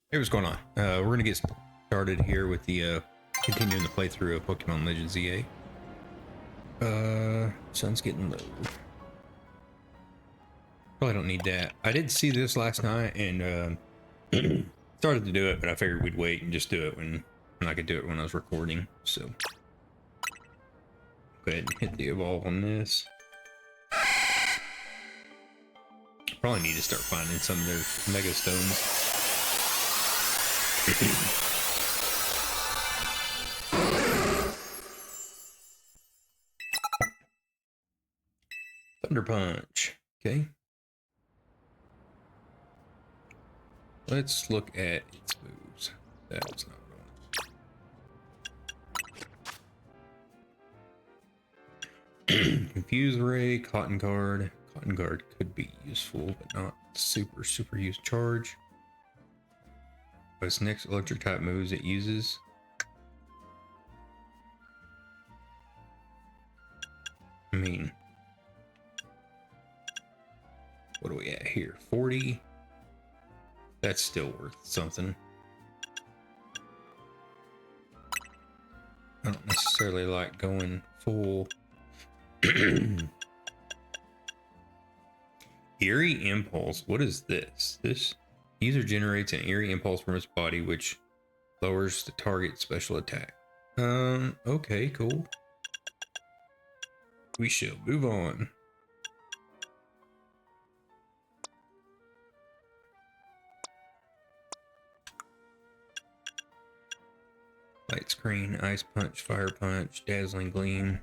Hey, what's going on? We're gonna get started here with the continuing the playthrough of Pokemon Legends EA. Sun's getting low. Probably don't need that. I did see this last night and started to do it, but I figured we'd wait and just do it when I could do it when I was recording. So go ahead and hit the evolve on this. Probably need to start finding some of their Mega Stones. Thunder Punch. Okay. Let's look at its moves. That was not wrong. Confuse Ray, Cotton Guard. Cotton Guard could be useful, but not super use charge. What's next electric type moves it uses? I mean, what are we at here? 40? That's still worth something. I don't necessarily like going full. Eerie Impulse. What is this? This user generates an eerie impulse from its body, which lowers the target's special attack. Okay, cool. We shall move on. Light Screen, Ice Punch, Fire Punch, Dazzling Gleam.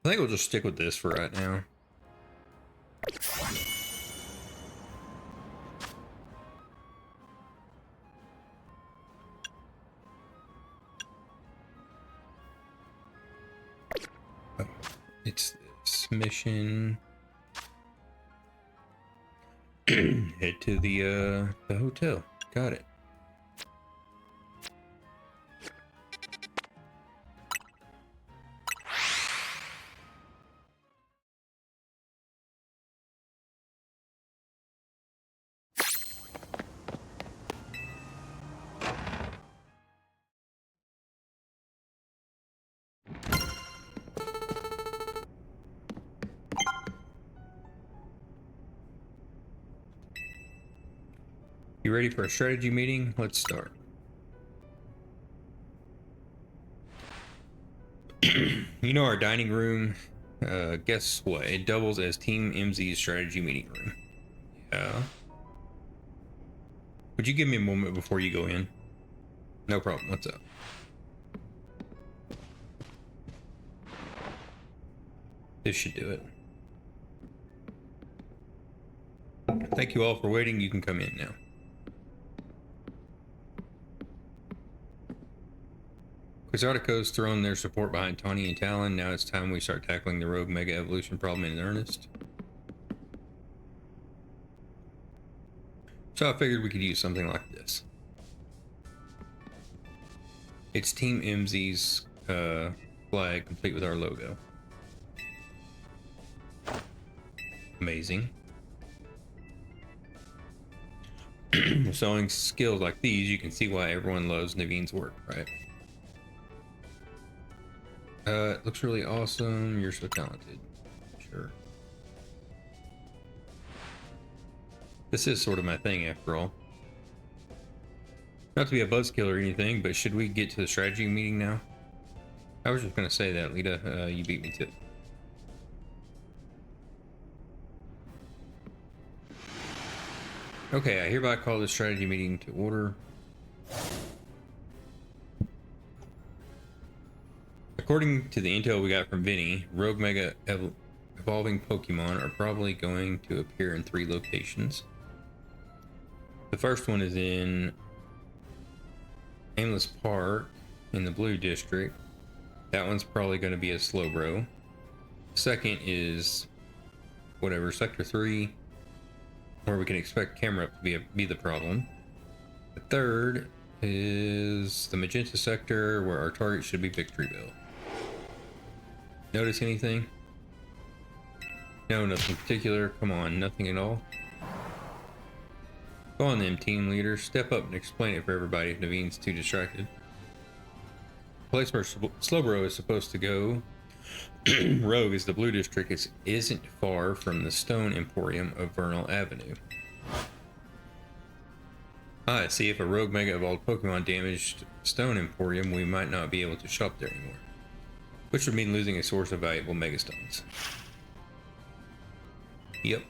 I think we'll just stick with this for right now. Oh, it's this mission. Head to the hotel. Got it. You ready for a strategy meeting? Let's start. You know our dining room, guess what? It doubles as Team MZ's strategy meeting room. Yeah. Would you give me a moment before you go in? No problem. What's up? This should do it. Thank you all for waiting. You can come in now. Quasartico's thrown their support behind Tawny and Talon. Now it's time we start tackling the rogue mega evolution problem in earnest. So I figured we could use something like this. It's Team MZ's flag, complete with our logo. Amazing. Showing skills like these, you can see why everyone loves Naveen's work, right? It looks really awesome. You're so talented. Sure. This is sort of my thing after all. Not to be a buzzkill or anything, but should we get to the strategy meeting now? I was just gonna say that, Lita. You beat me to it. Okay, I hereby call the strategy meeting to order. According to the intel we got from Vinny, rogue mega evolving Pokemon are probably going to appear in 3 locations. The first one is in Aimless Park in the Blue District. That one's probably going to be a Slowbro. Second is whatever, Sector 3, where we can expect Camerupt to be the problem. The third is the Magenta Sector, where our target should be Victoryville. Notice anything? No, nothing particular. Come on, nothing at all. Go on then, team leader. Step up and explain it for everybody if Naveen's too distracted. The place where Slowbro is supposed to go rogue is the Blue District. It isn't far from the Stone Emporium of Vernal Avenue. Ah, see, if a rogue Mega Evolved Pokemon damaged Stone Emporium, we might not be able to shop there anymore. Which would mean losing a source of valuable Megastones. Yep.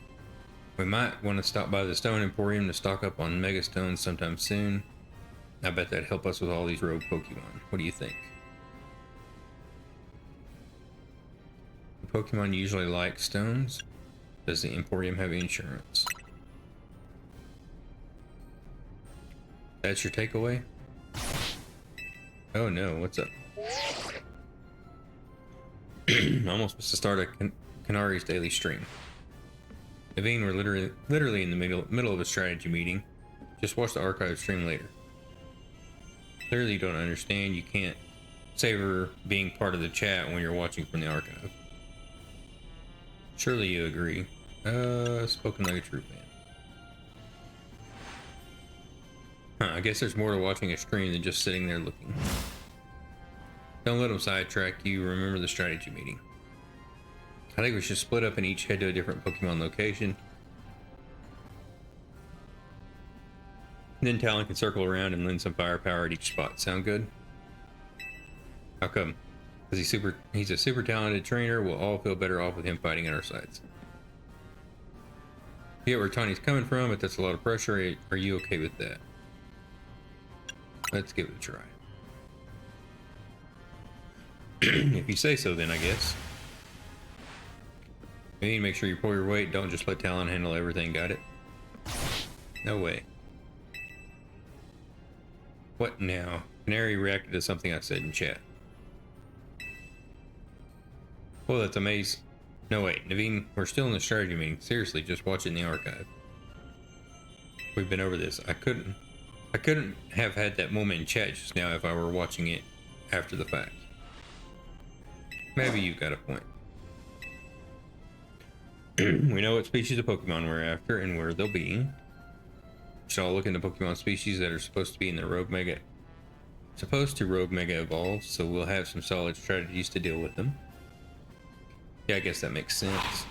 We might want to stop by the Stone Emporium to stock up on Megastones sometime soon. I bet that'd help us with all these rogue Pokemon. What do you think? Do Pokemon usually like stones? Does the Emporium have insurance? That's your takeaway? Oh no, what's up? Almost missed the start of Canari's daily stream. Naveen, we're literally in the middle of a strategy meeting. Just watch the archive stream later. Clearly you don't understand. You can't savor being part of the chat when you're watching from the archive. Surely you agree. Spoken like a true fan. I guess there's more to watching a stream than just sitting there looking. Don't let them sidetrack you. Remember the strategy meeting. I think we should split up and each head to a different Pokemon location. Then Talon can circle around and lend some firepower at each spot. Sound good? How come? Because he's a super talented trainer. We'll all feel better off with him fighting at our sides. I get where Tawny's coming from, but that's a lot of pressure. Are you okay with that? Let's give it a try. If you say so, then I guess. You need to make sure you pull your weight. Don't just let Talon handle everything. Got it? No way. What now? Canary reacted to something I said in chat. Well, that's amazing. No, wait. Naveen, we're still in the strategy meeting. Seriously, just watch it in the archive. We've been over this. I couldn't have had that moment in chat just now if I were watching it after the fact. Maybe you've got a point. We know what species of Pokemon we're after and where they'll be. We should all look into Pokemon species that are supposed to be in the Rogue Mega Evolve, so we'll have some solid strategies to deal with them. Yeah, I guess that makes sense.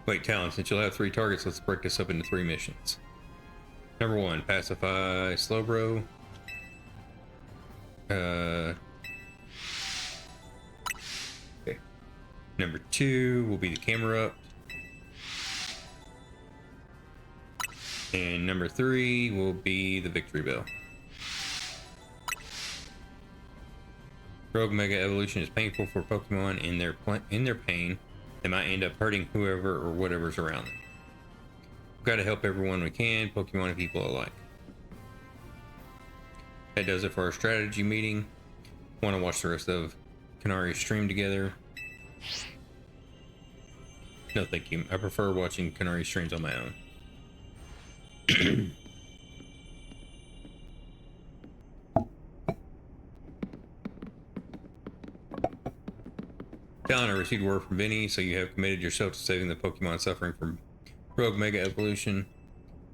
Wait, Talon, since you'll have 3 targets, let's break this up into 3 missions. Number 1, pacify Slowbro. Okay. Number 2 will be the camera up. And number 3 will be the victory bell. Rogue Mega Evolution is painful for Pokemon in their pain. They might end up hurting whoever or whatever's around them. We've got to help everyone we can, Pokemon and people alike. That does it for our strategy meeting. Want to watch the rest of Canari's stream together? No, thank you. I prefer watching Canari streams on my own. Talon, I received word from Vinny, so you have committed yourself to saving the Pokemon suffering from Rogue Mega Evolution.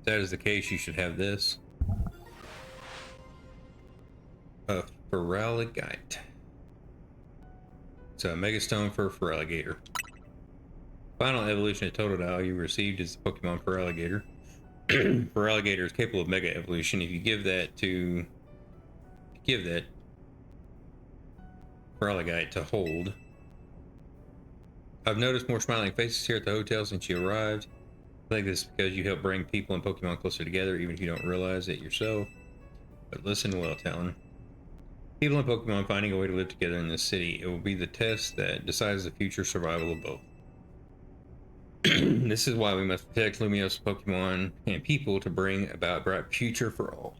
If that is the case, you should have this. A Feraligatr. So a Megastone for Feraligatr. Final evolution of Totodile you received is the Pokemon Feraligatr. Feraligatr is capable of Mega Evolution. If you give that Feraligatr to hold. I've noticed more smiling faces here at the hotel since you arrived. I think this is because you help bring people and Pokemon closer together, even if you don't realize it yourself. But listen well, Talon. People and Pokemon finding a way to live together in this city. It will be the test that decides the future survival of both. This is why we must protect Lumiose Pokemon and people to bring about a bright future for all.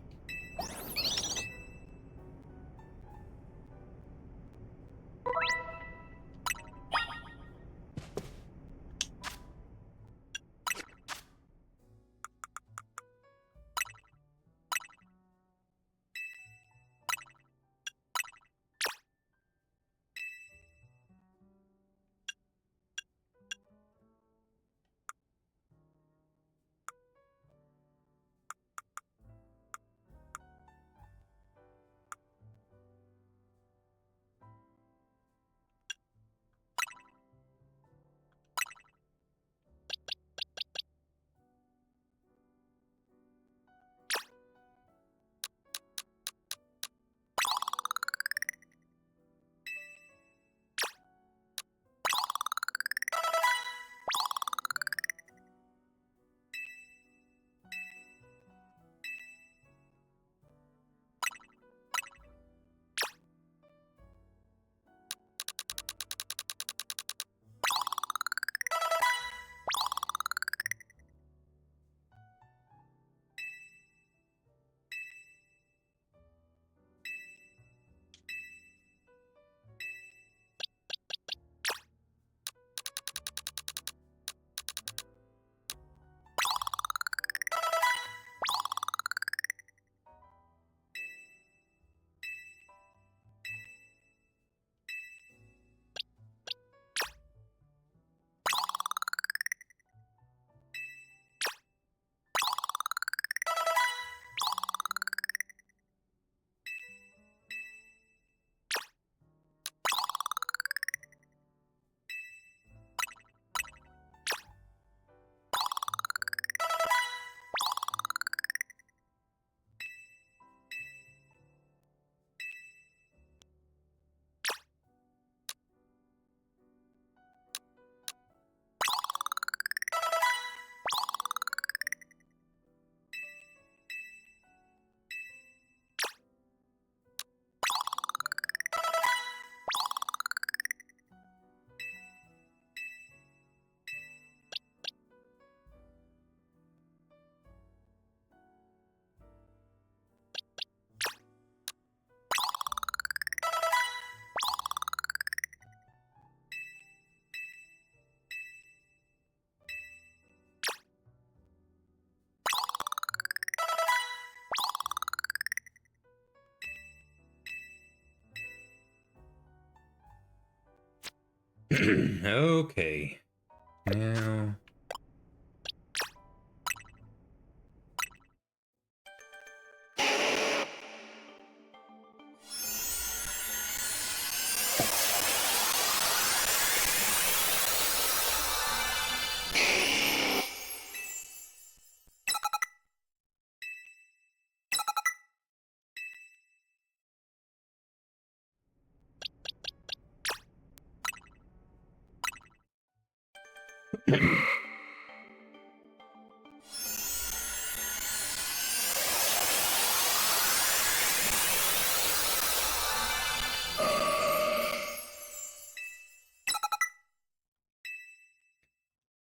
Okay. Now.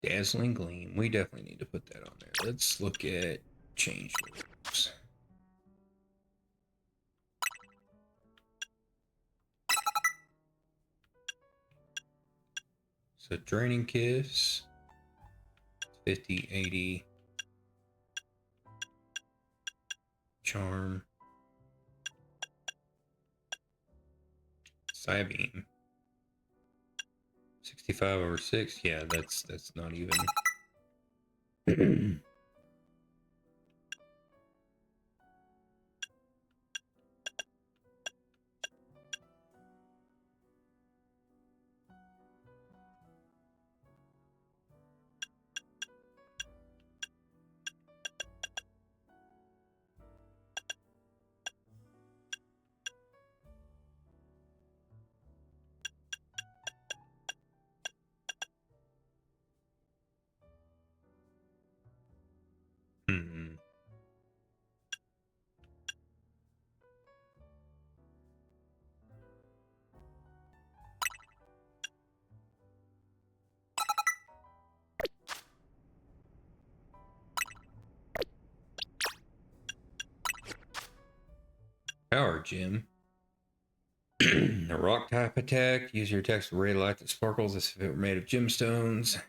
Dazzling Gleam. We definitely need to put that on there. Let's look at change moves. So Draining Kiss, 50, 80. Charm. Psybeam. 65 over 6. Yeah, that's not even. Hmm. Power Gem. A rock type attack. Use your attacks with ray light that sparkles as if it were made of gemstones.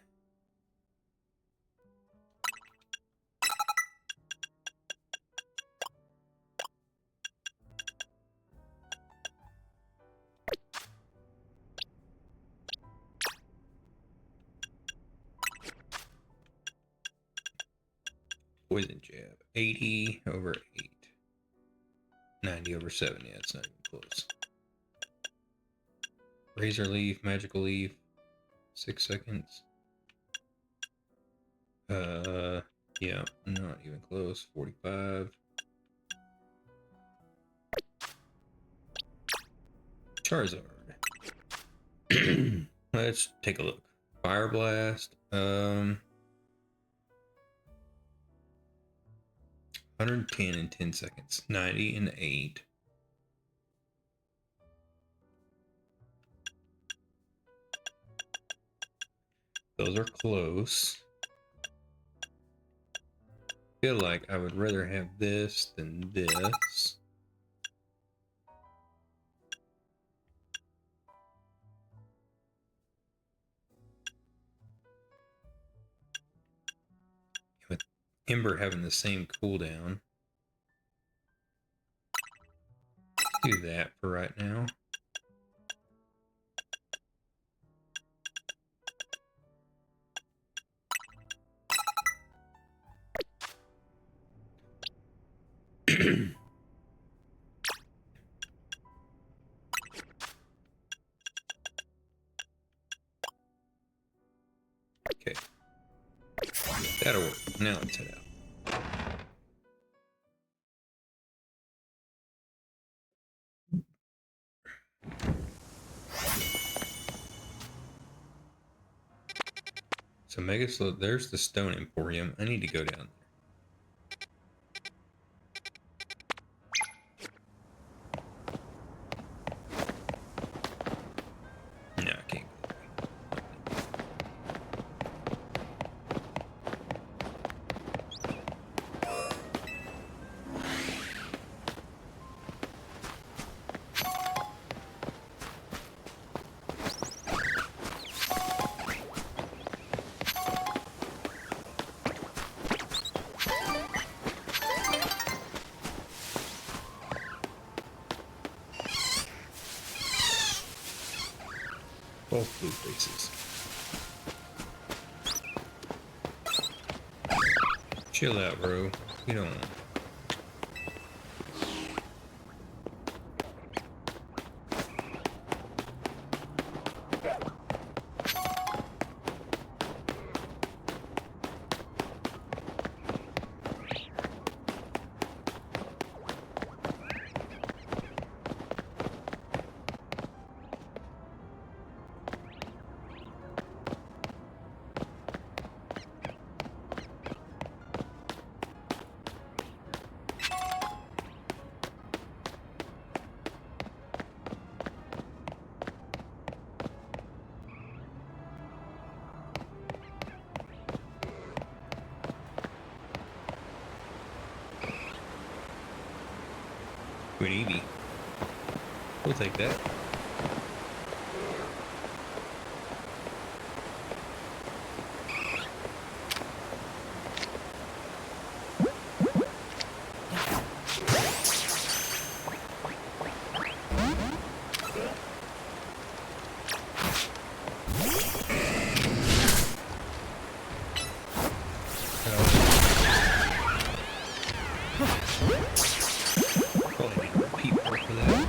Poison Jab. 80 over 8. 90 over 7. Yeah, it's not even close. Razor Leaf. Magical Leaf. 6 seconds. Yeah, not even close. 45. Charizard. Let's take a look. Fire Blast. 110 in 10 seconds. 90 in 8. Those are close. Feel like I would rather have this than this. With Ember having the same cooldown. Do that for right now. Okay. That'll work. Now let's head out. So Mega Slow, there's the Stone Emporium. I need to go down there. No, I can't go there. Both blue faces. Chill out, bro. You don't. Queen Evie. We'll take that. Probably need to repeat more for that.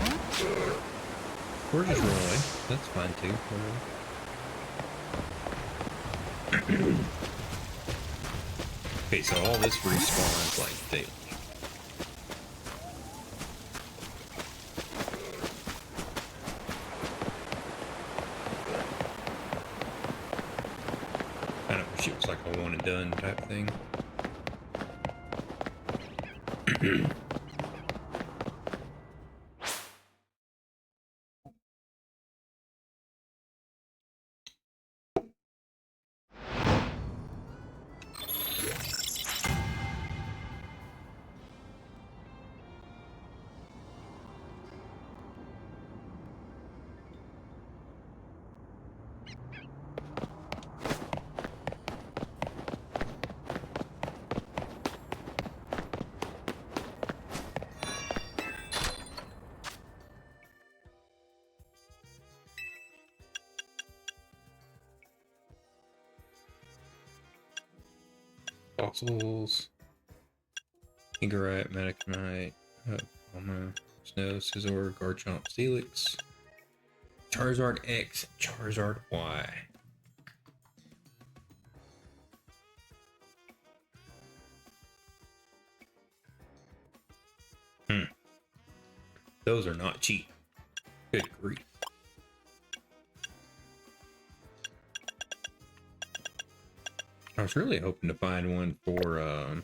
We're just rolling. That's fine too. Okay, so all this respawns like daily. I don't wish it was like a one and done type thing. Fossils, Ingarite, Metaconite, Palma, Snow, Scizor, Garchomp, Steelix, Charizard X, Charizard Y. Those are not cheap. Good grief. I was really hoping to find one for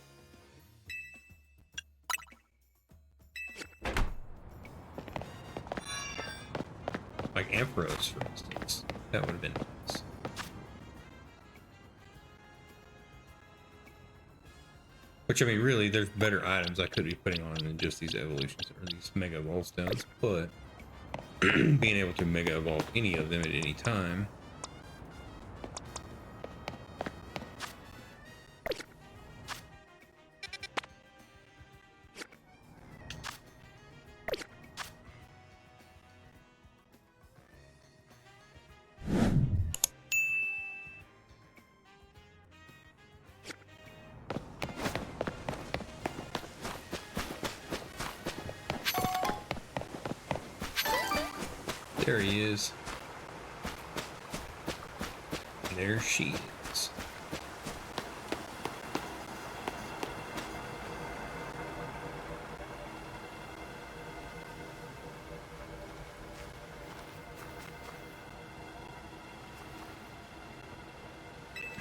like Ampharos, for instance. That would have been nice. Which, I mean, really, there's better items I could be putting on than just these evolutions or these Mega Evolve stones, but being able to Mega Evolve any of them at any time. There he is. And there she is.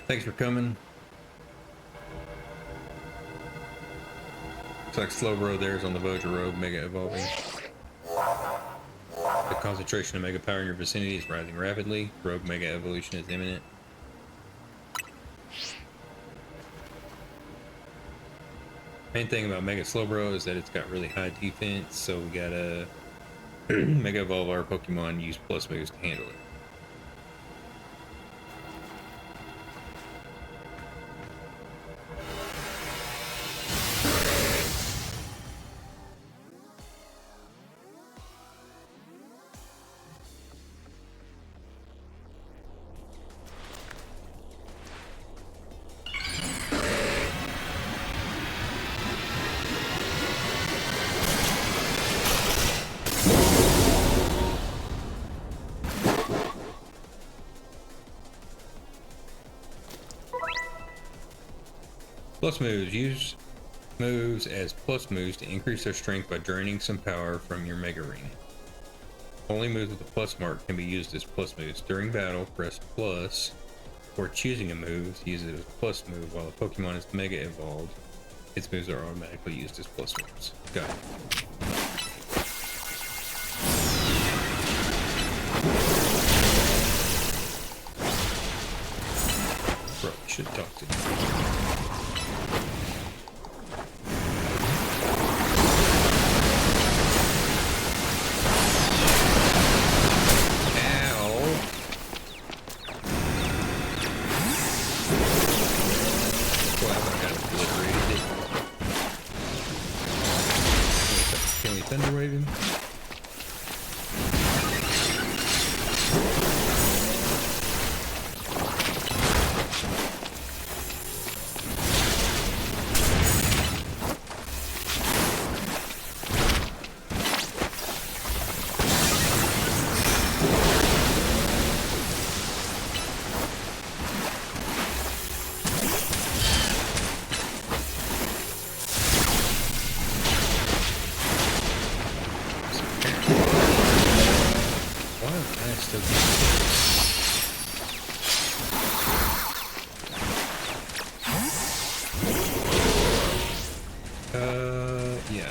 Thanks for coming. Looks like Slowbro there's on the Voja Road, Mega Evolving. The concentration of Mega Power in your vicinity is rising rapidly. Rogue Mega Evolution is imminent. Main thing about Mega Slowbro is that it's got really high defense, so we gotta Mega Evolve our Pokemon, use Plus moves to handle it. Plus moves. Use moves as plus moves to increase their strength by draining some power from your Mega Ring. Only moves with a plus mark can be used as plus moves. During battle, press plus, or choosing a move, use it as a plus move. While a Pokemon is Mega Evolved, its moves are automatically used as plus moves. Got it. Probably should talk to them. Thunder Wave him. Yeah.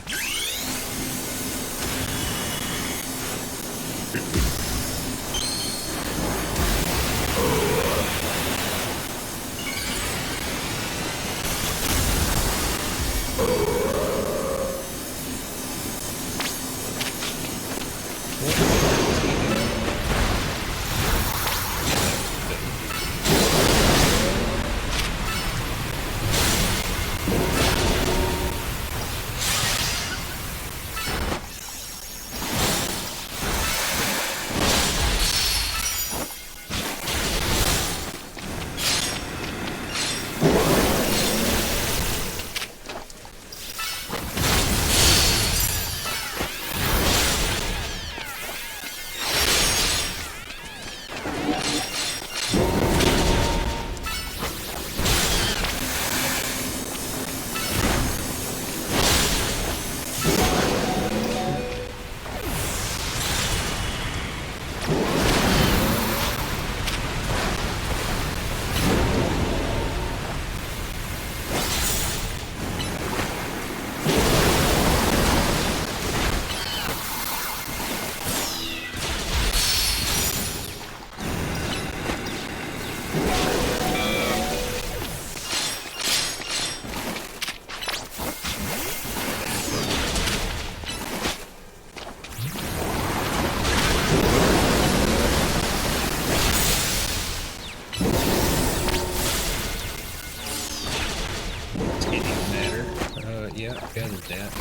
Yeah, gathered that.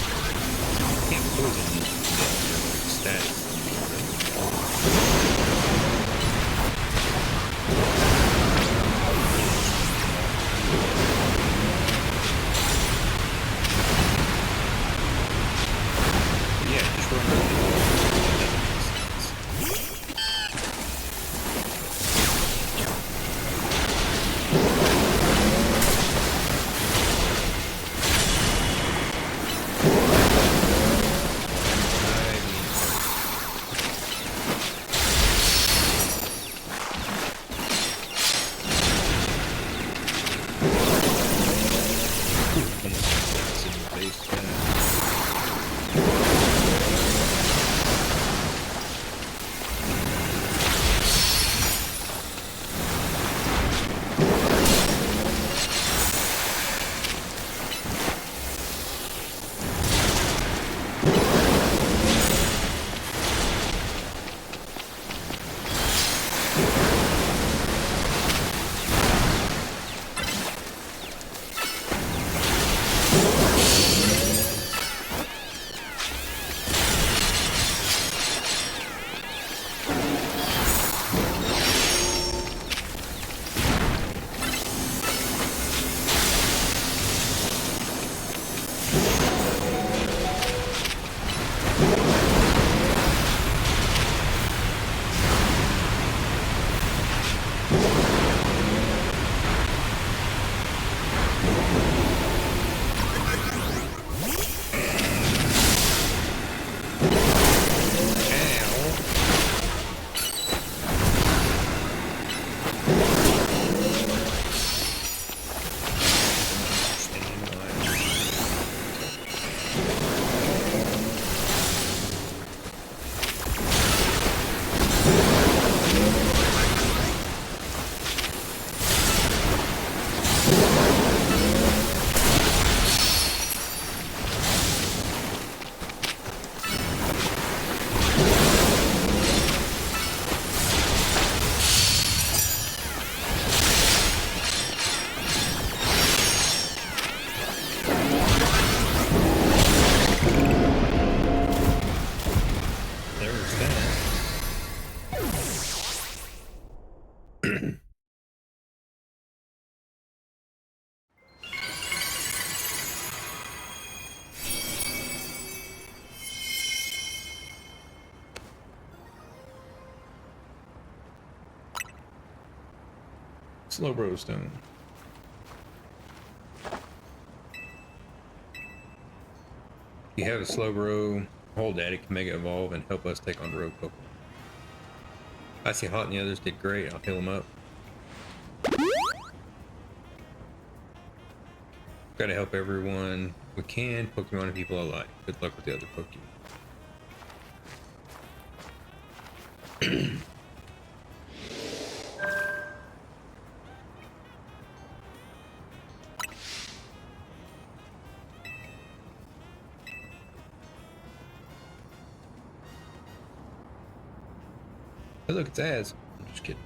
Can't poison these stats. Yeah, just run around. Slowbro stone. If you have a Slowbro, hold that, it can make it evolve and help us take on the rogue Pokemon. I see Hot and the others did great. I'll heal them up. Gotta help everyone we can, Pokemon and people alike. Good luck with the other Pokemon. Hey, look, it's Az. I'm just kidding.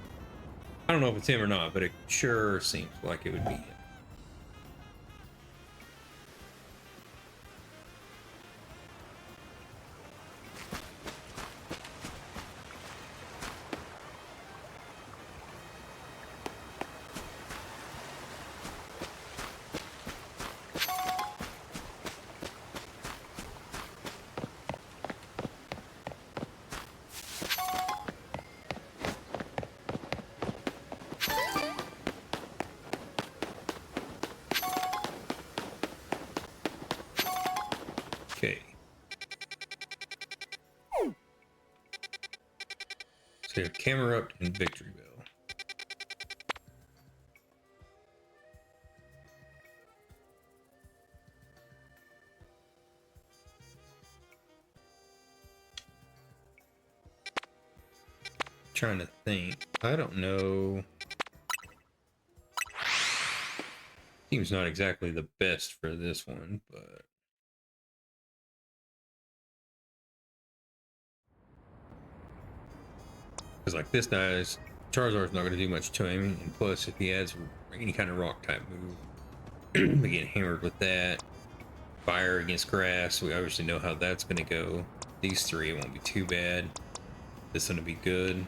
I don't know if it's him or not, but it sure seems like it would be him. Okay. So you have Camerupt and Victoryville. Trying to think. I don't know. Team's not exactly the best for this one, but because like this guy's Charizard's not going to do much to him, and plus if he has any kind of rock type move, we get hammered with that. Fire against grass, we obviously know how that's going to go. These three, it won't be too bad. This one will be good.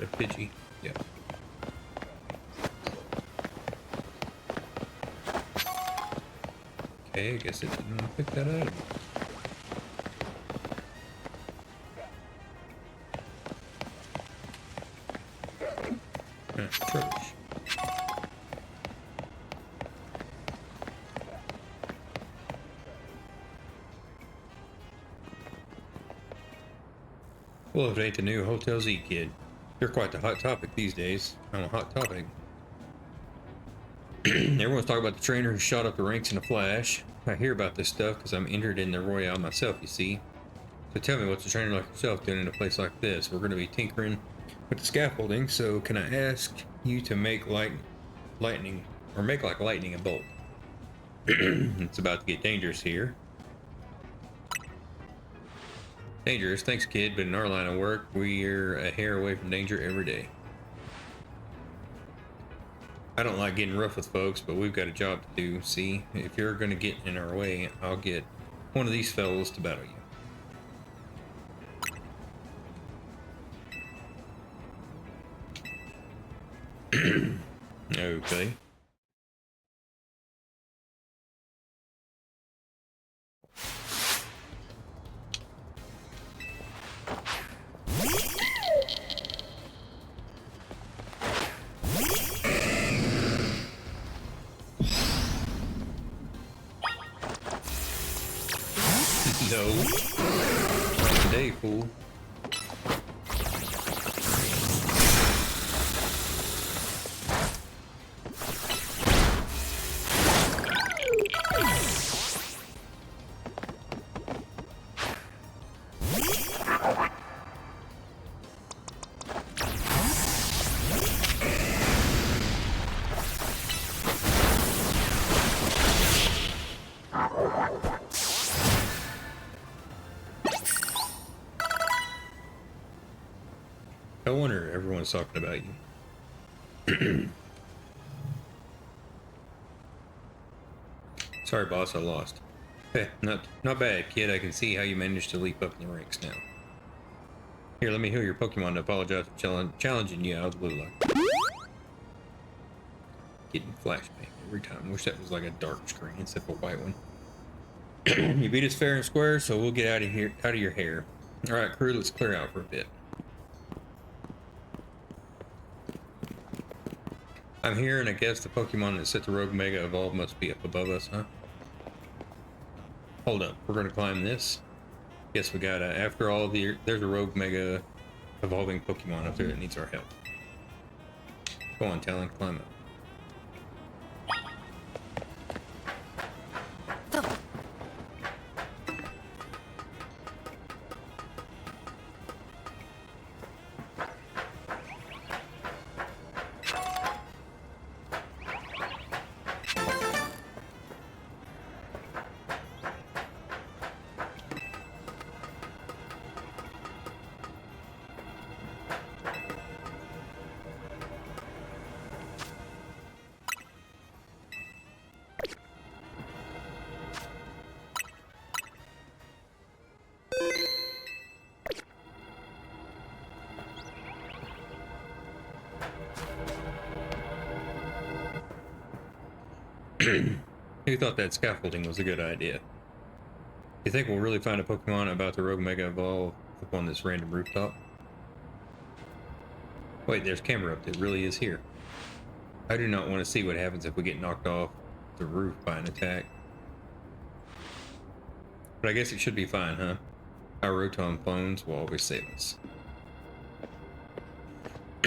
A Pidgey, yeah. Okay, I guess it didn't pick that up. Trubbish. Well, if it ain't the new Hotel Z kid. You're quite the hot topic these days. I'm a hot topic. Everyone's talking about the trainer who shot up the ranks in a flash. I hear about this stuff because I'm entered in the Royale myself, you see. So tell me, what's a trainer like yourself doing in a place like this? We're going to be tinkering with the scaffolding, so can I ask you to make lightning, or make like lightning a bolt? It's about to get dangerous here. Dangerous, thanks kid, but in our line of work, we're a hair away from danger every day. I don't like getting rough with folks, but we've got a job to do. See, if you're gonna get in our way, I'll get one of these fellows to battle you. Okay. No. Not today, fool. No wonder everyone's talking about you. Sorry, boss, I lost. Hey, not bad, kid. I can see how you managed to leap up in the ranks now. Here, let me heal your Pokemon to apologize for challenging you out of the blue light. Getting flashbang every time. Wish that was like a dark screen instead of a white one. You beat us fair and square, so we'll get out of here, out of your hair. All right, crew, let's clear out for a bit. I'm here, and I guess the Pokemon that set the Rogue Mega Evolve must be up above us, huh? Hold up, we're gonna climb this. Guess we gotta, after all, there's a Rogue Mega Evolving Pokemon up there that needs our help. Go on, Talon, climb up. Who thought that scaffolding was a good idea? You think we'll really find a Pokemon about the Rogue Mega Evolve up on this random rooftop? Wait, there's Camerupt. It really is here. I do not want to see what happens if we get knocked off the roof by an attack. But I guess it should be fine, huh? Our Rotom phones will always save us.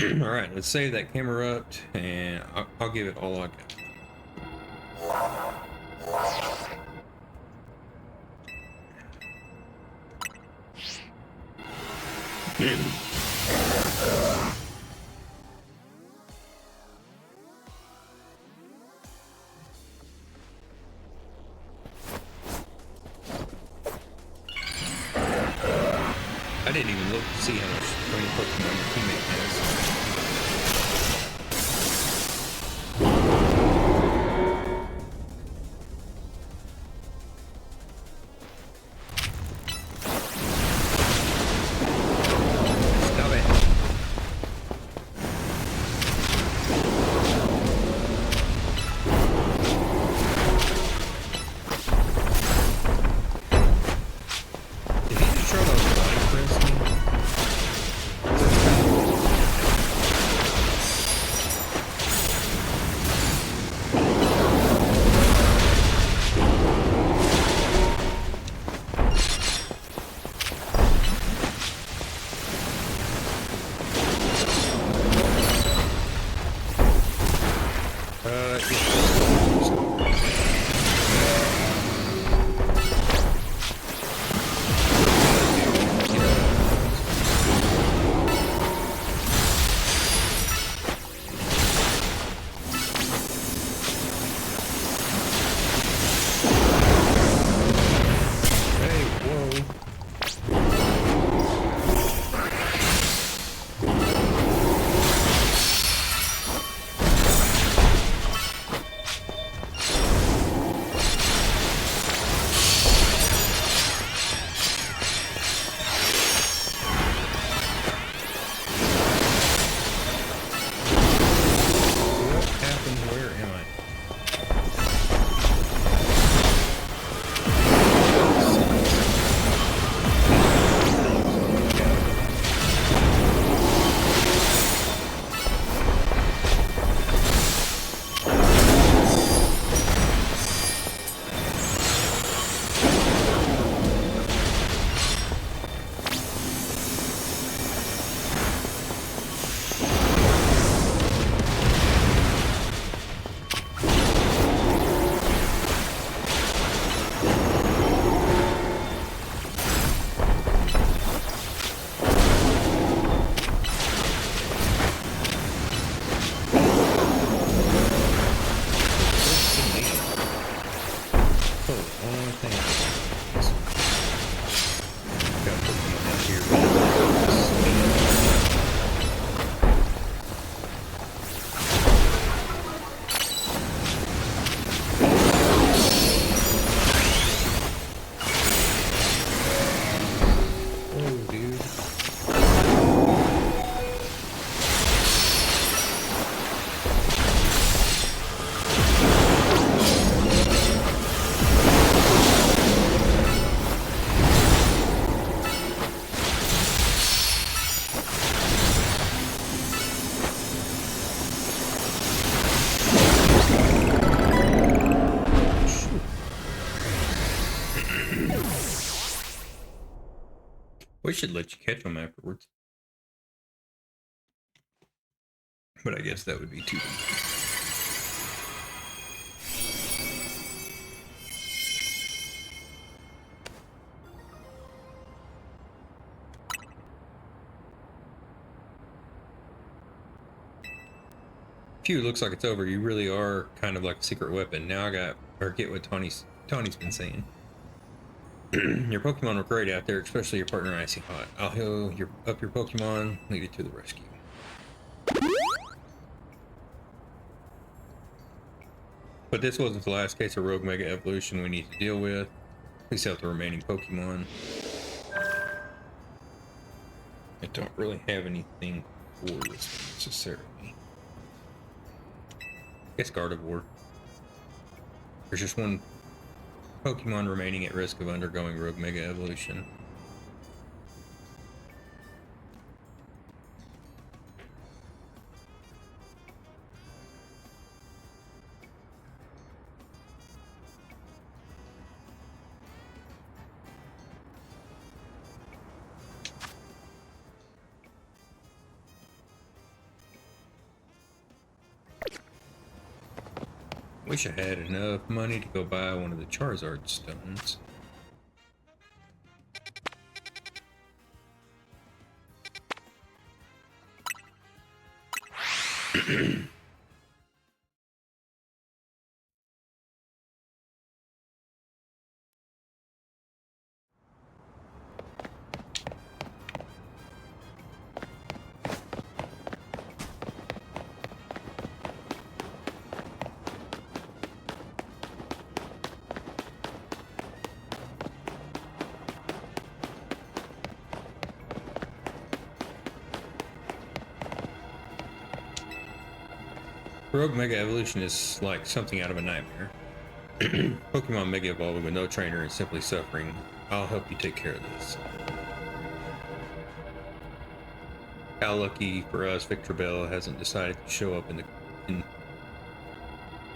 Alright, let's save that Camerupt, and I'll give it all I got. I didn't even look to see how many Pokemon your teammate has. only thing. Got Pokemon out here. We should let you catch them afterwards. But I guess that would be too easy. Phew, looks like it's over. You really are kind of like a secret weapon. Now I get what Tawny's been saying. Your Pokemon were great out there, especially your partner Icy Hot. I'll heal up your Pokemon, lead it to the rescue. But this wasn't the last case of Rogue Mega Evolution we need to deal with. Please help the remaining Pokemon. I don't really have anything for this one necessarily. I guess Gardevoir. There's just one Pokemon remaining at risk of undergoing Rogue Mega Evolution. Wish I had enough money to go buy one of the Charizard stones. Rogue Mega Evolution is like something out of a nightmare. Pokemon Mega Evolving with no trainer and simply suffering. I'll help you take care of this. How lucky for us, Victreebel hasn't decided to show up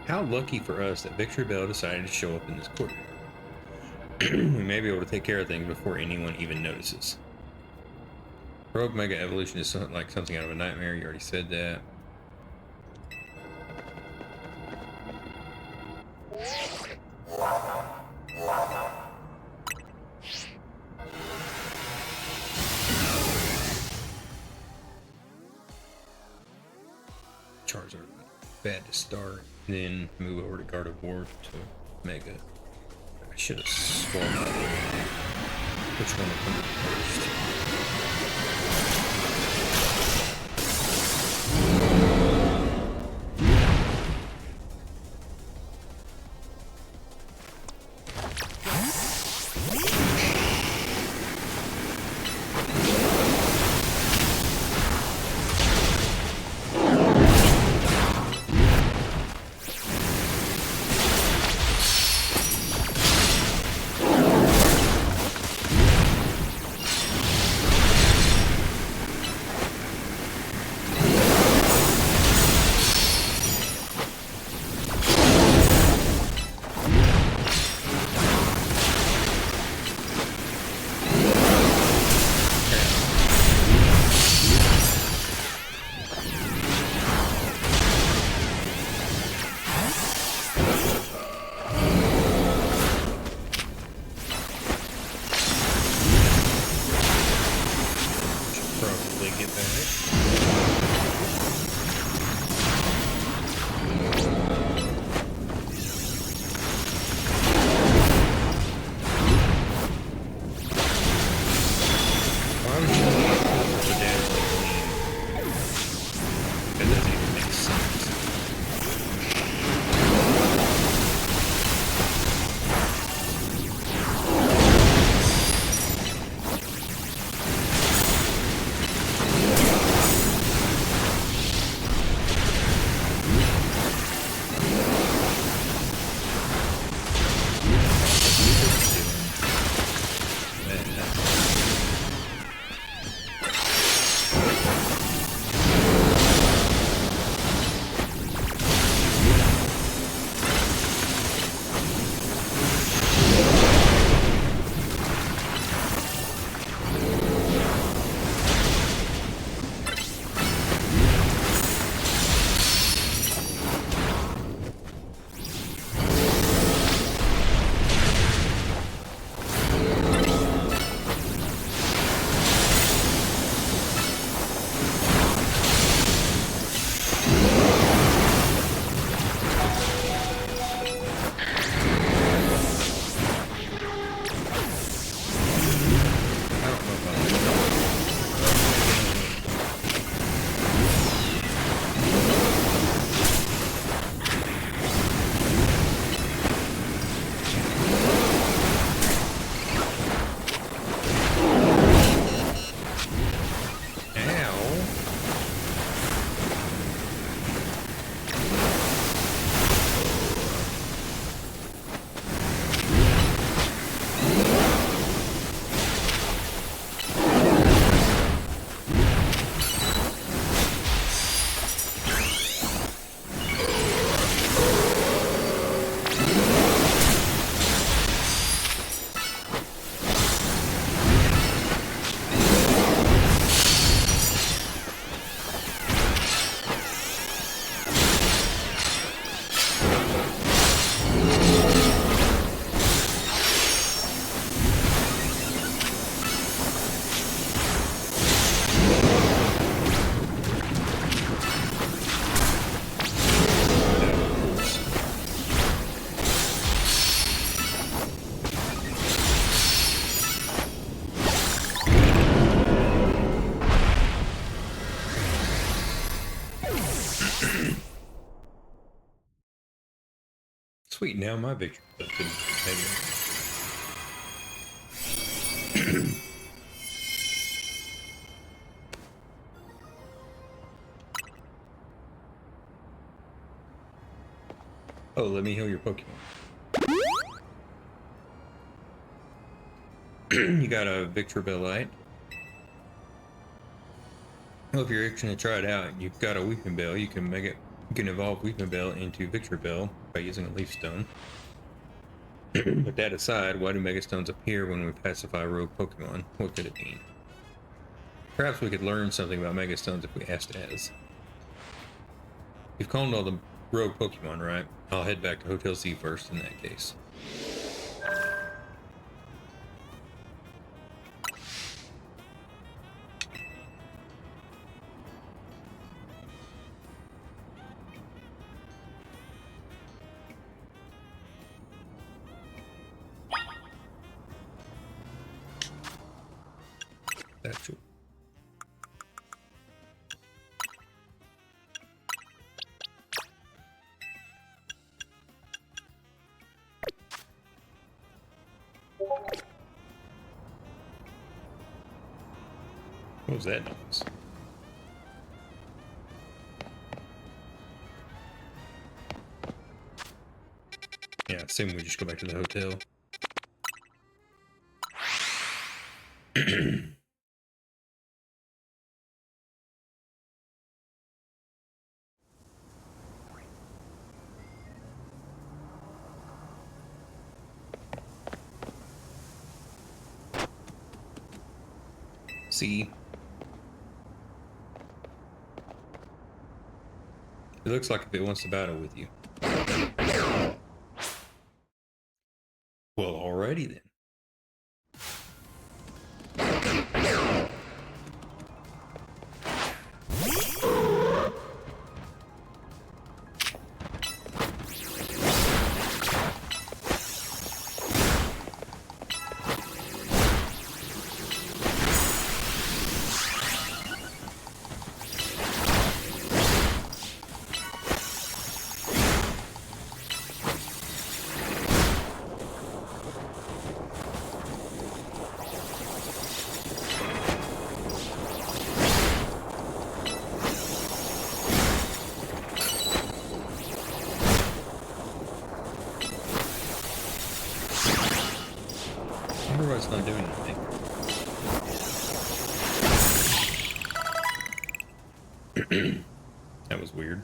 How lucky for us that Victreebel decided to show up in this courtyard. We may be able to take care of things before anyone even notices. Rogue Mega Evolution is like something out of a nightmare. You already said that. Charizard bad to start, then move over to Gardevoir to Mega. I should have swapped which one would come first. Sweet, now my victory bell can hang on. Oh, let me heal your Pokemon. You got a Victreebelite. Well, if you're itching to try it out, you've got a Weepinbell. You can evolve Weepinbell into Victreebel by using a Leaf Stone. With that aside, why do Mega Stones appear when we pacify rogue Pokemon? What could it mean? Perhaps we could learn something about Mega Stones if we asked Az. You've calmed all the rogue Pokemon, right? I'll head back to Hotel Z first in that case. That's true. What was that noise? Yeah, assume we just go back to the hotel. See? It looks like if it wants to battle with you. Well, alrighty then. I wonder why it's not doing anything. That was weird.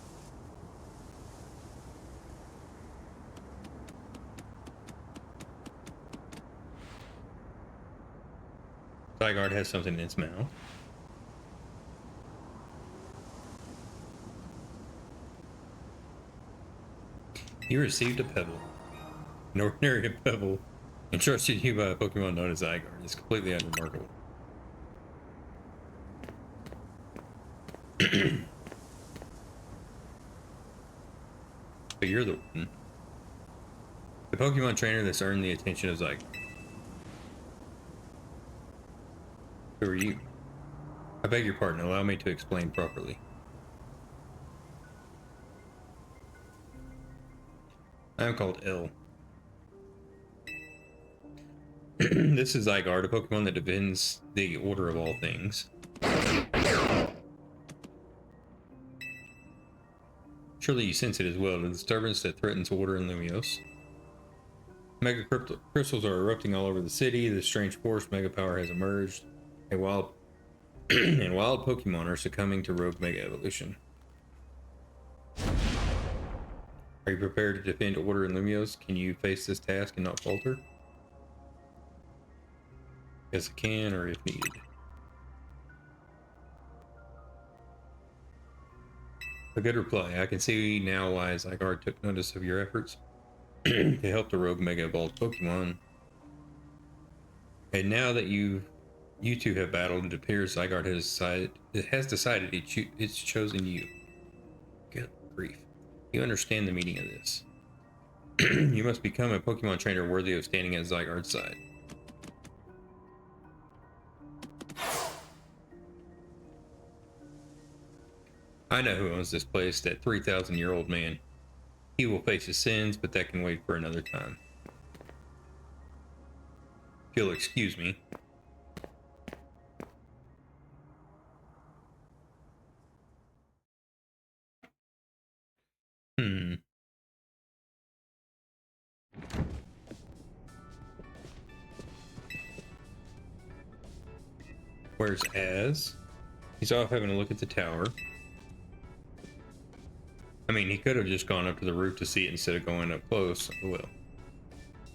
Zygarde has something in its mouth. You received a pebble. An ordinary pebble entrusted you by a Pokemon known as Zygarde. It's completely unremarkable. But you're the one. The Pokemon trainer that's earned the attention of Zygarde. Who are you? I beg your pardon, allow me to explain properly. I am called L. This is Zygarde, a Pokemon that defends the order of all things. Surely you sense it as well, the disturbance that threatens order in Lumiose. Mega crystals are erupting all over the city, the strange force Mega Power has emerged, and wild Pokemon are succumbing to rogue Mega Evolution. Are you prepared to defend order in Lumiose? Can you face this task and not falter? Yes, I can, or if needed. A good reply. I can see now why Zygarde took notice of your efforts to help the rogue Mega Evolved Pokemon. And now that you two have battled, it appears Zygarde has decided it's chosen you. Good grief. You understand the meaning of this. You must become a Pokemon trainer worthy of standing at Zygarde's side. I know who owns this place, that 3,000-year-old man. He will face his sins, but that can wait for another time. If you'll excuse me. Where's Az? He's off having a look at the tower. I mean, he could have just gone up to the roof to see it instead of going up close. Oh well.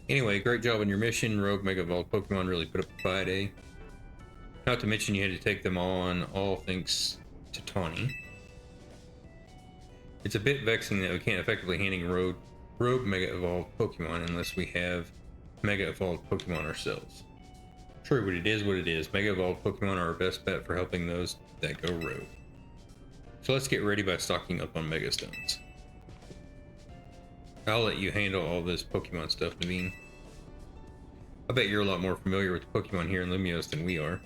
Anyway, great job on your mission. Rogue Mega Evolved Pokemon really put up a fight, eh? Not to mention you had to take them on, all thanks to Tawny. It's a bit vexing that we can't effectively handle Rogue Mega Evolved Pokemon unless we have Mega Evolved Pokemon ourselves. True, but it is what it is. Mega Evolved Pokemon are our best bet for helping those that go rogue. So let's get ready by stocking up on Mega Stones. I'll let you handle all this Pokemon stuff, Naveen. I bet you're a lot more familiar with the Pokemon here in Lumiose than we are.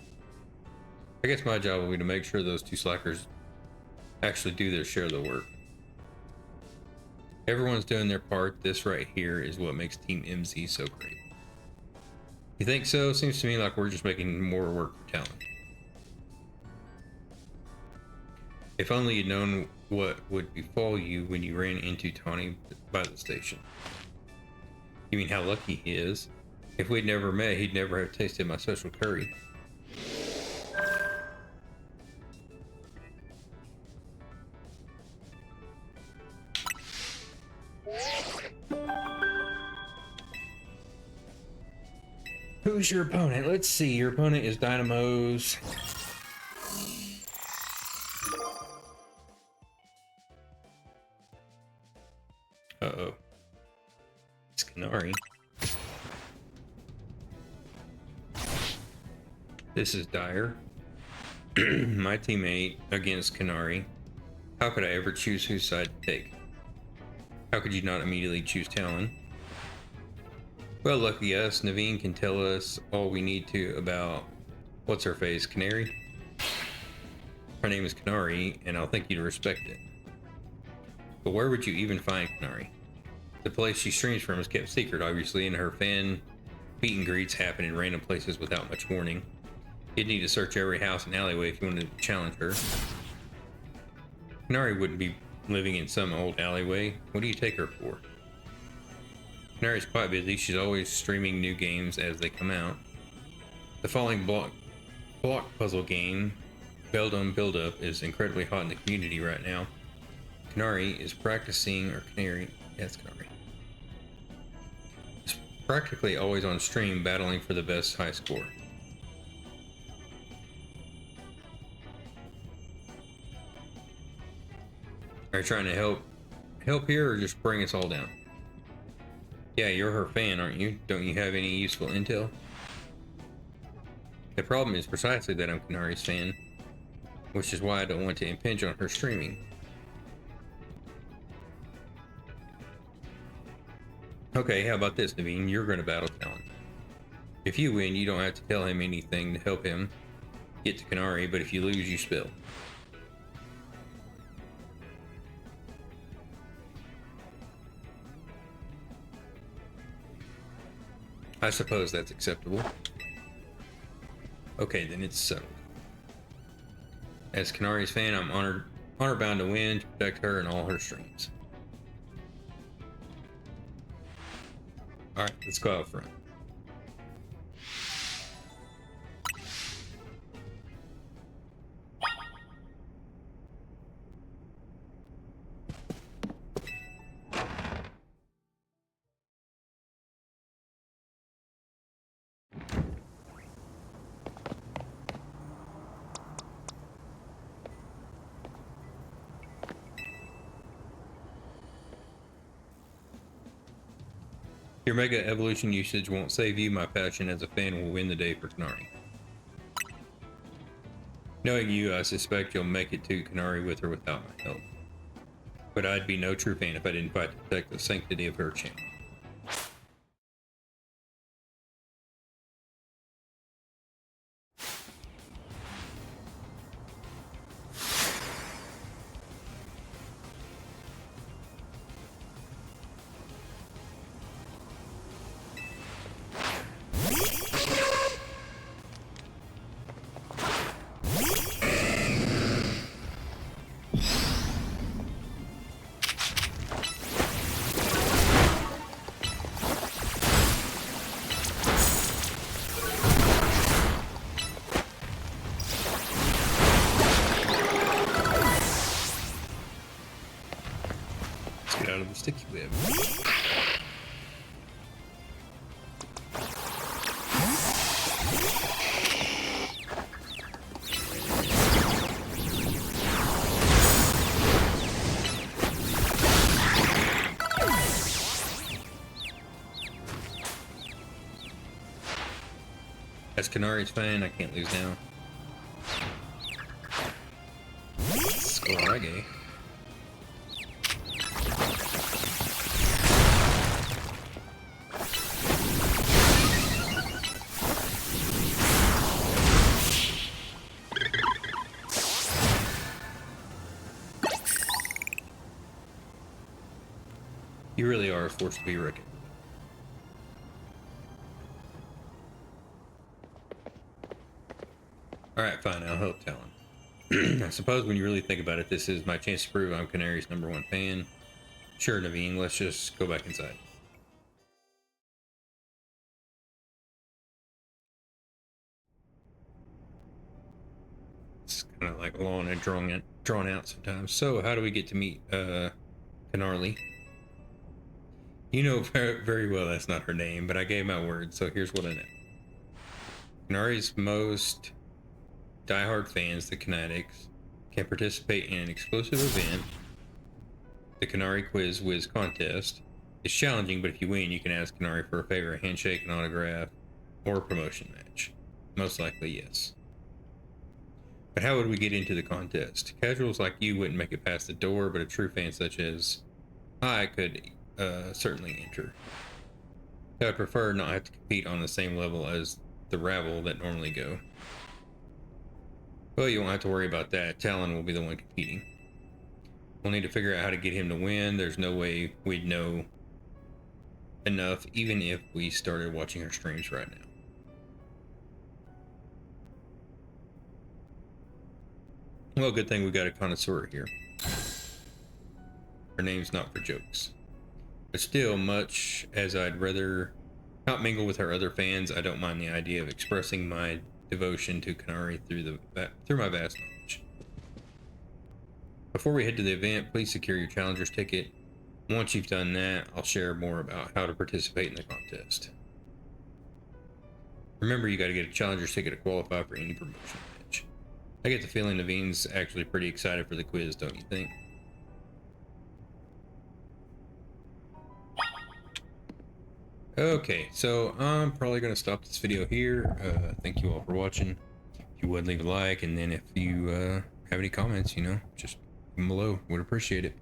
I guess my job will be to make sure those two slackers actually do their share of the work. Everyone's doing their part. This right here is what makes Team MZ so great. You think so? Seems to me like we're just making more work for Talon. If only you'd known what would befall you when you ran into Tawny by the station. You mean how lucky he is? If we'd never met, he'd never have tasted my special curry. Who's your opponent? Let's see. Your opponent is Dynamos. Uh-oh. It's Canary. This is Dire. My teammate against Canary. How could I ever choose whose side to take? How could you not immediately choose Talon? Well, lucky us, Naveen can tell us all we need to about what's her face, Canary? Her name is Canary, and I'll think you'd respect it. But where would you even find Canary? The place she streams from is kept secret, obviously, and her fan meet and greets happen in random places without much warning. You'd need to search every house and alleyway if you wanted to challenge her. Canary wouldn't be living in some old alleyway. What do you take her for? Canary's quite busy. She's always streaming new games as they come out. The following block puzzle game, Beldum Build Up, is incredibly hot in the community right now. Canary is practicing, or Canary, yeah, it's Canary. It's practically always on stream battling for the best high score. Are you trying to help here or just bring us all down? Yeah, you're her fan, aren't you? Don't you have any useful intel? The problem is precisely that I'm Canary's fan, which is why I don't want to impinge on her streaming. Okay, how about this, Naveen? You're going to battle Talon. If you win, you don't have to tell him anything to help him get to Canary, but if you lose, you spill. I suppose that's acceptable. Okay, then it's settled. As Canary's fan, I'm honor bound to win to protect her and all her streams. Alright, let's go out front. Your Mega Evolution usage won't save you. My passion as a fan will win the day for Canary. Knowing you, I suspect you'll make it to Canary with or without my help. But I'd be no true fan if I didn't fight to protect the sanctity of her channel. sticky web. That's Canari's fine. I can't lose now. Skorage. You really are a force to be reckoned. Alright, fine, I'll help Talon. I suppose when you really think about it, this is my chance to prove I'm Canari's #1 fan. Sure, Naveen, let's just go back inside. It's kind of like long and drawn out sometimes. So, how do we get to meet Canarly? You know very well that's not her name, but I gave my word, so here's what I know. Canari's most diehard fans, the Kinetics, can participate in an exclusive event, the Canary Quiz Whiz contest. It's challenging, but if you win, you can ask Canary for a favor, a handshake, an autograph, or a promotion match. Most likely, yes. But how would we get into the contest? Casuals like you wouldn't make it past the door, but a true fan such as I could certainly enter. I'd prefer not have to compete on the same level as the rabble that normally go. Well, you won't have to worry about that. Talon will be the one competing. We'll need to figure out how to get him to win. There's no way we'd know enough, even if we started watching her streams right now. Well, good thing we got a connoisseur here. Her name's not for jokes. But still, much as I'd rather not mingle with her other fans, I don't mind the idea of expressing my devotion to Canary through my vast knowledge. Before we head to the event, please secure your challenger's ticket. Once you've done that, I'll share more about how to participate in the contest. Remember, you got to get a challenger's ticket to qualify for any promotion match. I get the feeling Naveen's actually pretty excited for the quiz, don't you think? Okay, so I'm probably going to stop this video here. Thank you all for watching. If you would, leave a like, and then if you have any comments, just leave them below. Would appreciate it.